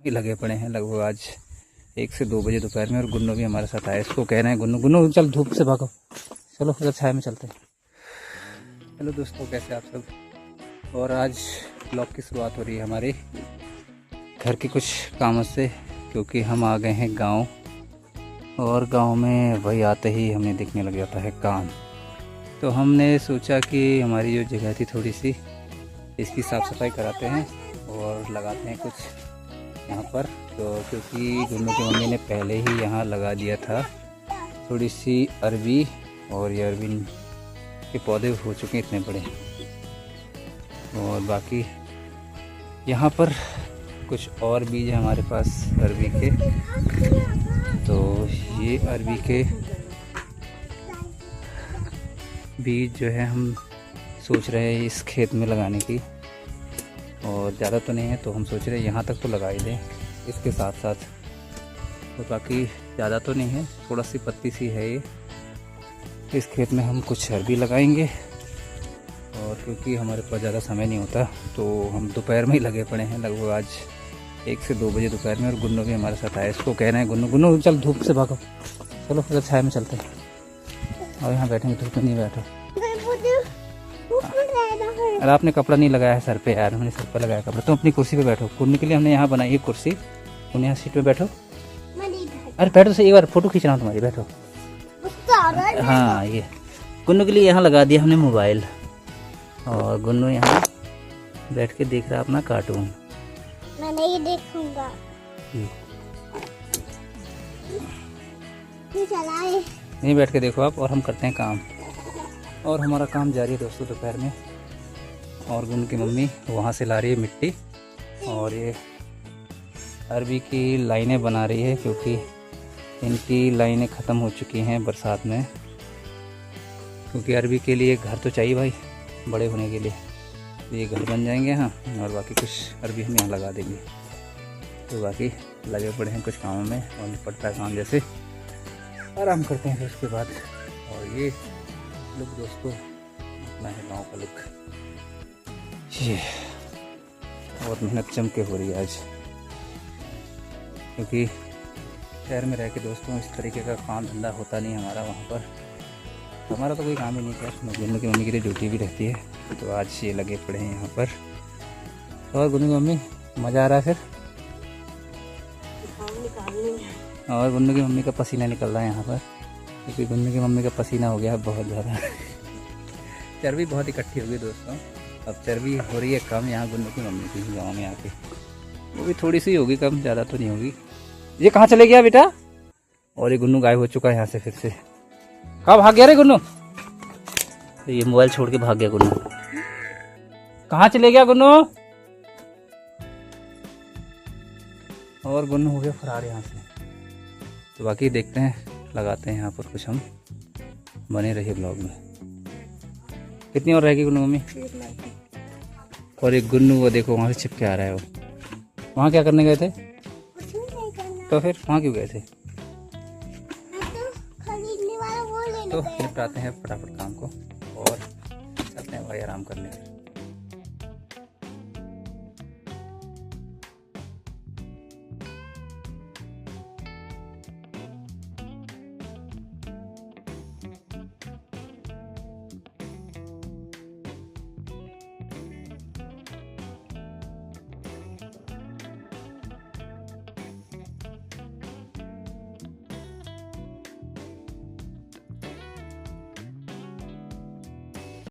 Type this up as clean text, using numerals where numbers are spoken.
ही लगे पड़े हैं लगभग आज 1 से 2 बजे दोपहर में। और गुन्नू भी हमारे साथ आया। इसको कह रहे हैं गुन्नू गुन्नू चल धूप से भागो, चलो उधर छाया में चलते हैं। हेलो दोस्तों, कैसे आप सब। और आज ब्लॉग की शुरुआत हो रही है हमारे घर के कुछ कामों से, क्योंकि हम आ गए हैं गांव। और गांव में वही आते ही हमें दिखने लग जाता है काम। तो हमने सोचा कि हमारी जो जगह थी थोड़ी सी, इसकी साफ़ सफाई कराते हैं और लगाते हैं कुछ यहाँ पर। तो क्योंकि गुन्नू की मम्मी ने पहले ही यहाँ लगा दिया था थोड़ी सी अरबी, और ये अरबी के पौधे हो चुके हैं इतने बड़े। और बाकी यहाँ पर कुछ और बीज हैं हमारे पास अरबी के। तो ये अरबी के बीज जो है हम सोच रहे हैं इस खेत में लगाने की। और ज़्यादा तो नहीं है, तो हम सोच रहे हैं यहाँ तक तो लगा ही दें इसके साथ साथ। तो बाकी ज़्यादा तो नहीं है, थोड़ा सी पत्ती सी है ये। इस खेत में हम कुछ अरबी लगाएंगे। और क्योंकि हमारे पास ज़्यादा समय नहीं होता, तो हम दोपहर में ही लगे पड़े हैं लगभग आज 1 से 2 बजे दोपहर में। और गुन्नू भी हमारे साथ आया। इसको कह रहे हैं गुन्नू गुन्नू चल धूप से भागो, चलो उधर छाया में चलते हैं। और यहाँ बैठेंगे, धूप में नहीं बैठो। अरे आपने कपड़ा नहीं लगाया है सर पे यार, हमने सर पे लगाया कपड़ा। तुम अपनी कुर्सी पे बैठो, कुर्ने के लिए हमने यहाँ बनाई है कुर्सी। तुम यहाँ सीट पे बैठो। अरे बैठो से, एक बार फोटो खींचना तुम्हारी, बैठो। हाँ, ये गुन्नू के लिए यहाँ लगा दिया हमने मोबाइल। और गुन्नू यहाँ बैठ के देख रहा है अपना कार्टून। मैं नहीं देखूंगा। नहीं, बैठ के देखो आप, और हम करते हैं काम। और हमारा काम जारी है दोस्तों दोपहर में। और गुन्नू की मम्मी वहाँ से ला रही है मिट्टी, और ये अरबी की लाइनें बना रही है, क्योंकि इनकी लाइनें ख़त्म हो चुकी हैं बरसात में। क्योंकि अरबी के लिए घर तो चाहिए भाई, बड़े होने के लिए। तो ये घर बन जाएंगे यहाँ, और बाकी कुछ अरबी हम यहाँ लगा देंगे। तो बाकी लगे पड़े हैं कुछ कामों में, और निपटता है काम जैसे आराम करते हैं फिर उसके बाद। और ये लुक दोस्तों अपना है गाँव का लुक। ये बहुत मेहनत जम के हो रही है आज, क्योंकि शहर में रह के दोस्तों इस तरीके का काम धंधा होता नहीं हमारा वहाँ पर। हमारा तो कोई काम ही नहीं है। गुन्नू की मम्मी की लिए ड्यूटी भी रहती है, तो आज ये लगे पड़े हैं यहाँ पर। और गुन्नू की मम्मी मज़ा आ रहा है फिर। और गुन्नू की मम्मी का पसीना निकल रहा है यहाँ पर, क्योंकि गुन्नू की मम्मी का पसीना हो गया है बहुत ज़्यादा। चर्बी बहुत इकट्ठी हो गई दोस्तों। अब चर्बी हो रही है कम यहाँ गुन्नू की मम्मी की गाँव में आके। वो भी थोड़ी सी होगी कम, ज़्यादा तो नहीं होगी। ये कहाँ चले गया बेटा। और ये गुन्नू गायब हो चुका है यहाँ से फिर से। कहाँ भाग गया रे गुन्नू। ये मोबाइल छोड़ के भाग गया गुन्नू। कहाँ चले गया गुन्नू। और गुन्नू हो गया फरार यहाँ से। तो बाकी देखते हैं, लगाते हैं यहाँ पर कुछ हम। बने रहिए ब्लॉग में। कितनी और रहेगी गुन्नू मम्मी। और एक गुन्नू वो देखो वहाँ से छिपके आ रहा है। वो वहाँ क्या करने गए थे। तो फिर वहाँ क्यों गए थे। तो निपटाते हैं फटाफट काम को, और चलते हैं भाई आराम करने।